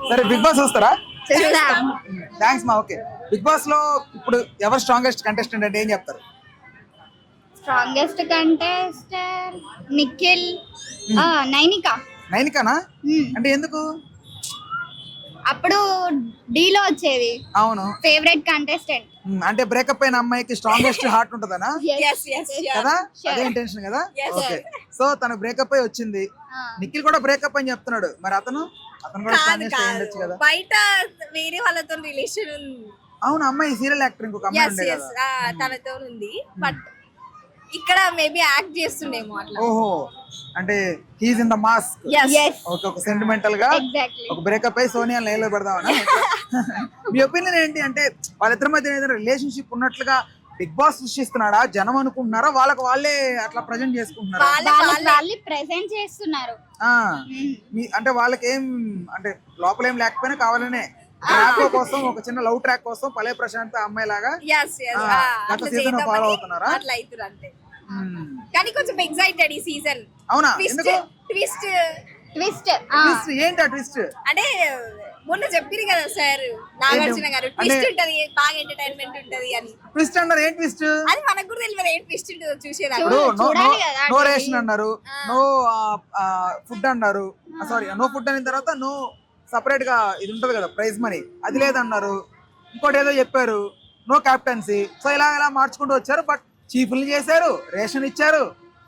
సరే big boss చూస్తారా? చూస్తాం. థ్యాంక్స్ మా. ఓకే, బిగ్ బాస్ లో ఇప్పుడు ఎవరు స్ట్రాంగెస్ట్ కంటెస్టెంట్ అంటే ఏం చెప్తారు? Strongest contestant Nikhil, Nainika. నైనికానా? అంటే ఎందుకు? అప్పుడు డీలో వచ్చేది అవును, ఫేవరెట్ కంటెస్టెంట్. అంటే బ్రేకప్ అయిన అమ్మాయికి స్ట్రాంగెస్ట్ హార్ట్ ఉంటదనా కదా? Sure. అదే ఇంటెన్షన్ కదా? Yes, ఓకే, సో తనకు బ్రేకప్ అయి వచ్చింది. నిఖిల్ కూడా బ్రేకప్ అని చెప్తున్నాడు, మరి అతను కూడా కాదు స్ట్రాంగెస్ట్ కాదు ఉండొచ్చు కదా? బయట వేరే వాళ్ళతో రిలేషన్ ఉంది. అవును, అమ్మాయి సీరియల్ యాక్టర్ ఇంకొక అమ్మాయి ఉండే కదా? తనతో ఉంది, బట్ ఇక్కడ మేబీ యాక్ట్ చేస్తుండేమో అట్లా. ఓహో, అంటే he's in the mask. Yes. Okay, ఒక సెంటిమెంటల్ గా Exactly. ఒక బ్రేకప్ అయి సోనియా లైన్లో పెడదామనా? మీ ఒపీనియన్ ఏంటి? అంటే వాళ్ళిద్దరి మధ్య ఏదైనా రిలేషన్షిప్ ఉన్నట్లుగా బిగ్ బాస్ సృష్టిస్తున్నాడా, జనం అనుకుంటున్నారా, వాళ్ళే అట్లా ప్రజెంట్ చేసుకుంటున్నారా? వాళ్ళు ప్రెజెంట్ చేస్తున్నారు. ఆ, అంటే వాళ్ళకి ఏం అంటే లోపల ఏం లేకపోయినా కావాలనే ట్రాక్ కోసం, ఒక చిన్న లవ్ ట్రాక్ కోసం పలే ప్రశాంత్ అమ్మాయి లాగా గత సీజన్ ఫాలో అవుతున్నారా? అట్లా అవుతారు అంతే. కానీ కొంచెం ఎక్సైటెడ్ ఈ సీజన్. అవునా? ఎందుకు? Twist twist. ట్విస్ట్ ఏంటి? ఆ ట్విస్ట్ అంటే మొన్న చెప్పిరు కదా సార్ నాగార్జున గారు, ట్విస్ట్ ఉంటది, బాగా ఎంటర్టైన్మెంట్ ఉంటది అని. ట్విస్ట్ అన్నారు. ఏం ట్విస్ట్? అది మనకు కూడా తెలియదు ఏం ట్విస్ట్ ఉంటుందో చూసేదా. ఇప్పుడు చూడాలి కదా. నో రేషన్ అన్నారు, నో ఫుడ్ అన్నారు. సారీ, నో ఫుడ్ అయిన తర్వాత నో సపరేట్ గా ఇది ఉంటది కదా ప్రైజ్ మనీ, అది లేదన్నారు. ఇంకోటి ఏదో చెప్పారు, నో క్యాప్టెన్సీ. సో ఇలా మార్చుకుంటూ వచ్చారు. బట్ చీఫ్లు చేశారు, రేషన్ ఇచ్చారు,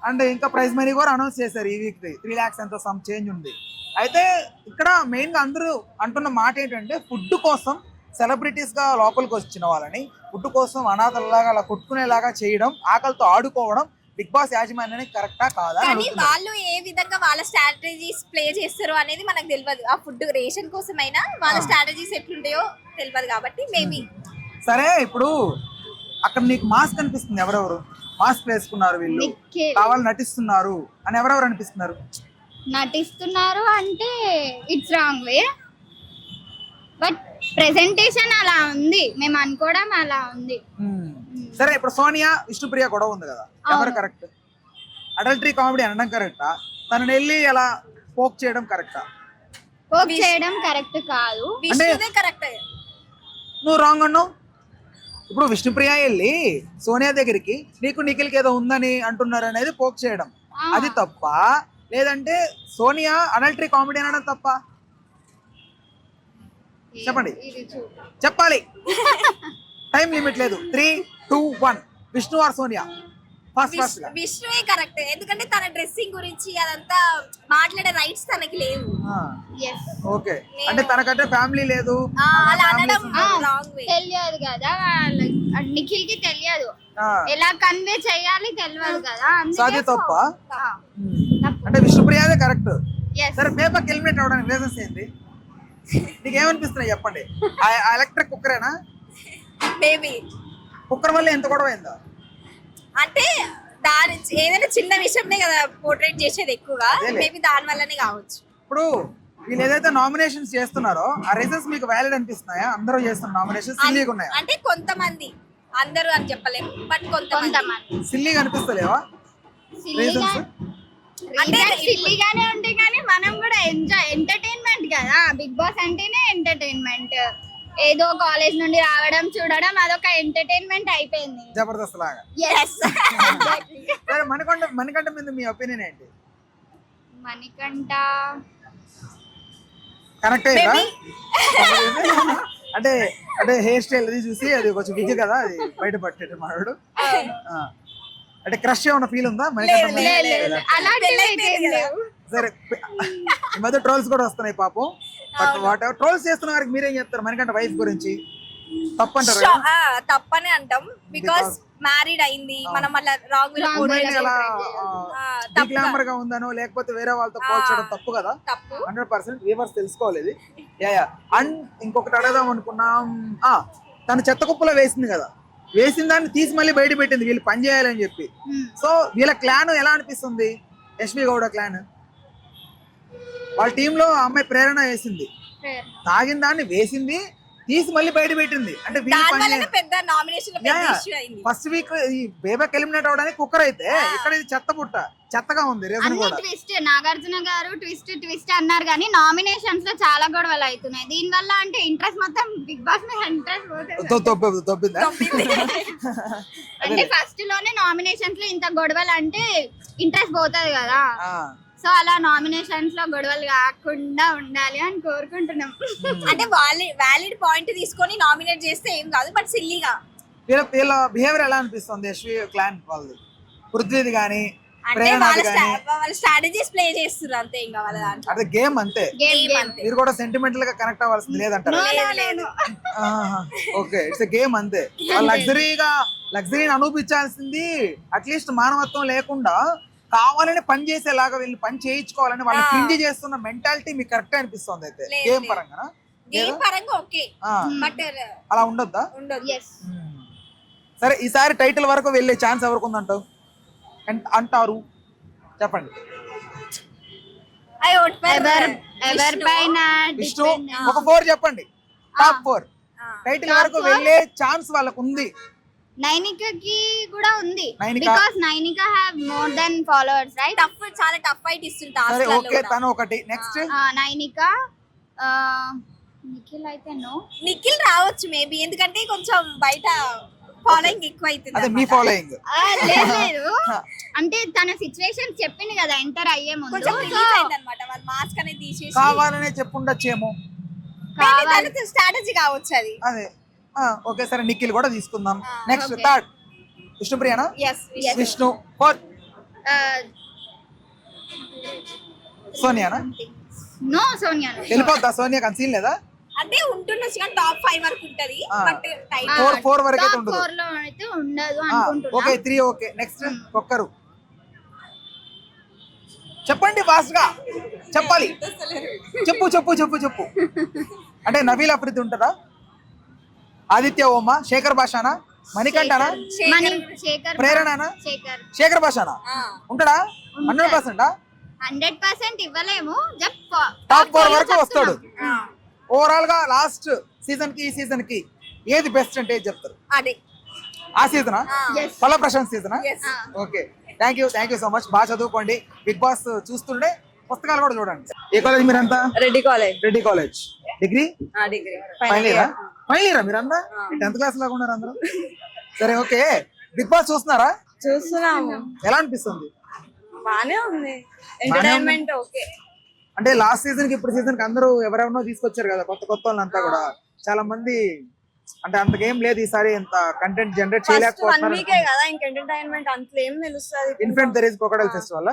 అండ్ ఇంకా ప్రైజ్ మనీ కూడా అనౌన్స్ చేశారు. ఈ వీక్ 3 lakhs ఎంతో సమ్ చేంజ్ ఉంది. అయితే ఇక్కడ మెయిన్ గా అందరూ అంటున్న మాట ఏంటంటే, ఫుడ్ కోసం సెలబ్రిటీస్ గా లోపలికి వచ్చిన వాళ్ళని ఫుడ్ కోసం అనాథల్లాగా అలా కొట్టుకునేలాగా చేయడం, ఆకలితో ఆడుకోవడం బిగ్ బాస్ యాజమాన్యానికి కరెక్టా కాదా? కానీ వాళ్ళు ఏ విధంగా వాళ్ళ స్ట్రాటజీస్ ప్లే చేస్తారో అనేది మనకు తెలియదు. ఆ ఫుడ్ రేషన్ కోసమైనా వాళ్ళ స్ట్రాటజీస్ ఎట్లుంటాయో తెలియదు కాబట్టి మేబీ. సరే, ఇప్పుడు అక్కడ నీకు మాస్క్ అనిపిస్తుంది, ఎవరెవరు మాస్క్ వేసుకున్నారు, వీళ్ళు నిఖిల్. కావాలి నటిస్తున్నారు అని ఎవరెవరు అనిపిస్తున్నారు? నటిస్తున్నారు అంటే it's wrong way, but presentation అలా ఉంది, మేము అనుకోవడం అలా ఉంది. సరే, ఇప్పుడు సోనియా విష్ణుప్రియ గొడవ ఉంది కదా, ఎవరు కరెక్ట్? అడల్టరీ కామెడీ అనడం కరెక్టా? తనని వెళ్ళి అలా పోక్ చేయడం కరెక్టా? పోక్ చేయడం కరెక్ట్ కాదు. విష్ణుదే కరెక్ట్. నువ్వు రాంగ్ అన్నావు. ఇప్పుడు విష్ణుప్రియ వెళ్ళి సోనియా దగ్గరికి నీకు నిఖిల్కి ఏదో ఉందని అంటున్నారు అనేది పోక్ చేయడం, అది తప్ప? లేదంటే సోనియా అడల్టరీ కామెడీ అనడం తప్ప? చెప్పండి, చెప్పాలి. టైం లిమిట్ లేదు. 3, 2, 1. విష్ణు ఆర్ సోనియా? ఫస్ట్ విష్ణువే కరెక్ట్. ఎందుకంటే తన డ్రెస్సింగ్ గురించి అదంతా మాట్లాడే రైట్స్ తనకి లేవు. ఓకే, అంటే తనకంటే ఫ్యామిలీ లేదు అలా అనడం రాంగ్ వే. తెలియదు కదా నిఖిల్ కి, తెలియదు ఎలా కన్వే చేయాలి, తెలియదు కదా. సో అది తప్ప. అంటే విష్ణుప్రియదే కరెక్ట్. సరే, పేపర్కి ఎలిమినేట్ అవడానికి రీజన్స్ ఏంటి? నీకు ఏమనిపిస్తున్నాయి చెప్పండి. ఆ ఎలక్ట్రిక్ కుక్కరేనా? మేబీ కుక్కర్ వల్ల ఎంత గొడవ అయిందా? అంటే దాని ఏదైనా చిన్న విషయంనే కదా పోర్ట్రేట్ చేసేది ఎక్కువగా, మేబీ దాని వల్లనే కావచ్చు. ఇప్పుడు వీళ్ళు ఏదైతే నామినేషన్స్ చేస్తున్నారో ఆ రీజన్స్ మీకు వ్యాలిడ్ అనిపిస్తున్నాయా? అందరూ చేస్తున్న నామినేషన్స్ సిల్లీగా ఉన్నాయా? అంటే కొంతమంది, అందరూ అని చెప్పలేము, బట్ కొంతమంది సిల్లీగా అనిపిస్తలేవా రీజన్స్? అంటే సిల్లీగానే ఉంటాయి, కానీ మనం కూడా ఎంటర్టైన్మెంట్ కదా. బిగ్ బాస్ అంటేనే ఎంటర్టైన్మెంట్. ఏదో కాలేజ్ నుండి రావడం, చూడడం, అదొక ఎంటర్టైన్మెంట్ అయిపోయింది. జబర్దస్త్ లాగా. మణికంఠ మీద మీ ఒపీనియన్ ఏంటి? మణికంఠ కరెక్ట్ అయ్యా? అంటే హెయిర్ స్టైల్ అది చూసి అది కొంచెం విగ్ కదా, అది బయట పట్టేట మాడు. అంటే క్రష్ ఏమన్నా ఫీల్ ఉందా మణికంఠ? సరే, ఈ మధ్య ట్రోల్స్ కూడా వస్తున్నాయి పాపం. బట్ వాట్ ఎవర్ ట్రోల్స్ చేస్తున్న వారికి మీరేం చెప్తారు మణికంఠ వైఫ్ గురించి? తప్పంటారు? తప్పనే అంటాం, బికాస్ మ్యారీడ్ అయింది. మనం అలా రాంగ్ గ్లామర్ గా ఉందనో లేకపోతే వేరే వాళ్ళతో పోల్చడం తప్పు కదా. 100% వ్యూవర్స్ తెలుసుకోవాలి ఇది. అండ్ ఇంకొకటి అడగదాం అనుకున్నాం, తను చెత్త కుప్పలో వేసింది కదా, వేసిన దాన్ని తీసి మళ్ళీ బయట పెట్టింది వీళ్ళు పని చేయాలని చెప్పి. సో వీళ్ళ క్లాన్ ఎలా అనిపిస్తుంది? యశ్వి గౌడ క్లాన్ వాళ్ళ టీంలో అమ్మాయి ప్రేరణ వేసింది, తాగిన దాన్ని వేసింది, తీసి మళ్ళీ బయట పెట్టింది. అంటే దాని వల్లనే పెద్ద నామినేషన్ లో పెద్ద ఇష్యూ అయింది. ఫస్ట్ వీక్ ఈ బేబక్ ఎలిమినేట్ అవడానికి కుక్కర్ అయితే ఇక్కడ ఇది చెత్త పుట్ట చెత్తగా ఉంది. రీజన్ అన్ని కూడా ట్విస్ట్, నాగార్జున గారు ట్విస్ట్ అన్నారు కానీ నామినేషన్స్ లో చాలా గొడవలు అవుతున్నాయి. దీని వల్ల అంటే ఇంట్రెస్ట్ మొత్తం బిగ్ బాస్ మీద ఇంట్రెస్ట్ పోతుంది. దొబ్బిందా? అంటే ఫస్ట్ లోనే నామినేషన్స్ లో ఇంత గొడవలు అంటే ఇంట్రెస్ట్ పోతుంది కదా. సో అలా నామినేషన్స్ లో గొడవలు కాకుండా ఉండాలి అని కోరుకుంటున్నాం. అంటే వ్యాలిడ్ పాయింట్ తీసుకొని నామినేట్ చేస్తే ఏం కాదు, బట్ సిల్లీగా వీళ్ళ బిహేవియర్ ఎలా అనిపిస్తుంది యశ్వి క్లాన్ వాళ్ళది? పృథ్వీది కానీ అంటే వాళ్ళ స్ట్రాటజీస్ ప్లే చేస్తున్నారు అంతే. ఇంకా వాళ్ళ దాంట్లో అదే గేమ్ అంతే. గేమ్ అంతే. మీరు కూడా సెంటిమెంటల్ గా కనెక్ట్ అవ్వాల్సింది లేదంటారు. ఓకే, ఇట్స్ గేమ్ అంతే. లగ్జరీని అనుభవించాల్సింది అట్లీస్ట్ మానవత్వం లేకుండా కావాలని పని చేసేలాగా వీళ్ళు పని చేయించుకోవాలని వాళ్ళు క్రింజ్ చేస్తున్న మెంటాలిటీ మీకు కరెక్ట్ అనిపిస్తుంది అయితే గేమ్ పరంగా? గేమ్ పరంగా ఓకే, బట్ అలా ఉండొద్దా? ఉండదు. సరే, ఈసారి టైటిల్ వరకు వెళ్ళే ఛాన్స్ ఎవరికి ఉందంటావు అంటారు? చెప్పండి. ఎవరిపైన విష్ణు ఒక 4 చెప్పండి. టాప్ 4 టైటిల్ వరకు వెళ్ళే ఛాన్స్ వాళ్ళకు ఉంది. నైనికకి కూడా ఉంది, Nainika. Because Nainika have more than followers, right? చాలా టఫ్ ఫైట్ ఇస్తుంది. సరే, ఓకే, తను ఒకటి. నెక్స్ట్ నైనిక, నిఖిల్ అయితే నిఖిల్ రావచ్చు మేబీ, ఎందుకంటే కొంచెం బయట ఫాలోయింగ్ ఎక్కువ అవుతుంది. అదే మీ ఫాలోయింగ్ లేదు. అంటే తన సిచువేషన్ చెప్పింది కదా ఎంటర్ అయ్యే ముందు, కొంచెం రిలీజ్ అయిందన్నమాట. వాళ్ళ మాస్క్ అనేది తీసేసి కావాలనే చెప్పుండొచ్చేమో, స్ట్రాటజీ కావచ్చు అది. అదే. ఓకే, సరే, నిఖిల్ కూడా తీసుకుందాం. నెక్స్ట్ థర్డ్ విష్ణుప్రియనా? విష్ణు. 4 సోనియానా? నో, సోనియా వెళ్ళిపోద్దా? సోనియా కన్సీన్ లేదా? అంటే ఉంటుండొచ్చు కానీ టాప్ 5 వరకు ఉంటది, బట్ 4 వరకు అయితే ఉండదు. 4 లో అయితే ఉండదు అనుకుంటున్నా. Okay, 3 okay. నెక్స్ట్ ఒక్కరు చెప్పండి, ఫాస్ట్ గా చెప్పాలి. చెప్పు. అంటే నబీల్ అఫ్రిది ఉంటుందా? ఆదిత్య ఓమా? శేఖర్ భాషానా? మణికంఠనా? ప్రేరణనా? శేఖర్ భాషానా? ఉంటాడా? 100%? 100% ఇవ్వలేము. టాప్ 4 వరకు వస్తాడు. ఓవరాల్ గా లాస్ట్ సీజన్ కి ఈ సీజన్ కి ఏది బెస్ట్ అంటే ఏది చెప్తారు? అదే ఆ సీజనా? పల్ల ప్రశాంత్ సీజనా? Okay, thank you so much. బాగా చదువుకోండి, బిగ్ బాస్ చూస్తుండే పుస్తకాలు కూడా చూడండి. ఏ కాలేజ్ మీరంతా? రెడ్డి కాలేజ్. డిగ్రీ ఫైనల్ ఇయరా మీరంతా? 10th క్లాస్ లాగా ఉన్నారు అందరూ. సరే, ఓకే, బిగ్ బాస్ చూస్తున్నారా? చూస్తున్నాము. ఎలా అనిపిస్తుంది? బానే ఉంది, ఎంటర్టైన్మెంట్ ఓకే. అంటే లాస్ట్ సీజన్ కి ఇప్పుడు సీజన్ కి అందరూ ఎవరెవరో తీసుకొచ్చారు కదా, కొత్త వాళ్ళంతా కూడా. చాలా మంది అంటే అంత గేమ్ లేదు ఈసారి, ఇంత కంటెంట్ జనరేట్ చేయలేకపోతున్నారు. కదా ఇంక ఎంటర్టైన్మెంట్ అంత ఏం తెలుస్తుంది. Infant there is crocodile festival.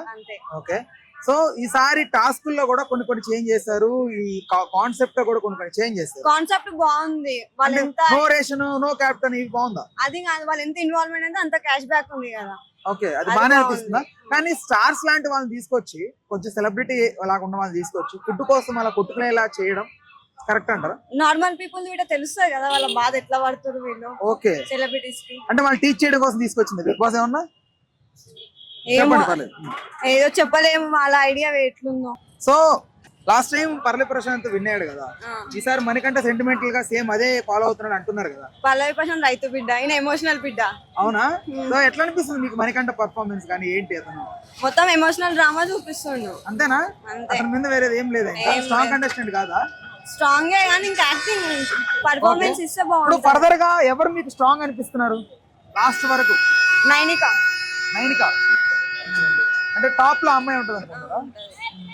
Okay, so ఈసారి టాస్క్ లో కూడా కొన్ని చేంజ్ చేశారు. ఈ కాన్సెప్ట్ కూడా కొన్ని చేంజ్ చేశారు. కాన్సెప్ట్ బాగుంది. వాళ్ళు ఎంత నో రేషన్, నో కెప్టెన్, ఇది బాగుందా? అది కాదు, వాళ్ళు ఎంత ఇన్వాల్వ్మెంట్ అంటే అంత క్యాష్ బ్యాక్ ఉంది కదా. ఓకే, అది బాగానే అనిపిస్తుందా? కానీ స్టార్స్ లాంటి వాళ్ళని తీసుకొచ్చి, కొంచెం సెలబ్రిటీ లాగా ఉన్న వాళ్ళని తీసుకొచ్చి ఫుడ్ కోసం అలా కొట్టుకునేలా చేయడం కరెక్ట్ అంటారా? నార్మల్ పీపుల్ కూడా తెలుస్తుంది కదా వాళ్ళ బాధ ఎట్లా పడుతుంది వీళ్ళు. ఓకే, సెలబ్రిటీస్ కి అంటే వాళ్ళు టీచ్ చేయడం కోసం తీసుకొచ్చింది బిగ్ బాస్ ఏమన్నా? ఏదో చెప్పలేము వాళ్ళ ఐడియా ఎట్లుందో. సో లాస్ట్ టైం పల్లవి ప్రశాంత్ విన్ అయ్యాడు కదా, ఈసారి మనకంటే సెంటిమెంటల్ గా సేమ్ అదే ఫాలో అవుతున్నాడు అంటున్నారు కదా. పల్లవి ప్రశాంత్ రైతు బిడ్డ, ఆయన ఎమోషనల్ బిడ్డ. అవునా? సో ఎట్లా అనిపిస్తుంది మీకు మణికంఠ పర్ఫార్మెన్స్ కానీ ఏంటి? అతను మొత్తం ఎమోషనల్ డ్రామా చూపిస్తుండు అంతేనా? అతని మీద వేరేది ఏం లేదు. స్ట్రాంగ్ కంటెస్టెంట్ కాదా? స్ట్రాంగ్ కానీ ఇంకా యాక్టింగ్ పర్ఫార్మెన్స్ ఇస్తే బాగుంటుంది. ఫర్దర్ గా ఎవరు మీకు స్ట్రాంగ్ అనిపిస్తున్నారు లాస్ట్ వరకు? నైనిక అంటే టాప్ లో అమ్మాయి ఉంటుంది అనుకుంటారా?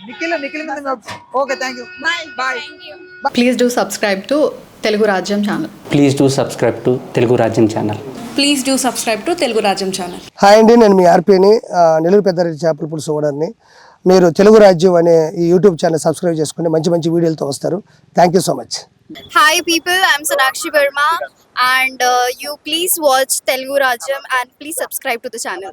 నిఖిల్ మీద. Okay, thank you, bye. Please do subscribe to Telugu Rajyam channel. Please do subscribe to Telugu Rajyam channel. Please do subscribe to Telugu Rajyam channel. Hi అండి, నేను మీ ఆర్పీని, నెల్లూరు పెద్దారెడ్డి చేపల పులుసు ఓనర్ని. మీరు తెలుగు రాజ్యం అనే ఈ యూట్యూబ్ ఛానల్ సబ్స్క్రైబ్ చేసుకుని మంచి వీడియోలతో వస్తారు. Thank you so much. Hi people, I'm Sonakshi Verma and you please watch Telugu Rajyam and please subscribe to the channel.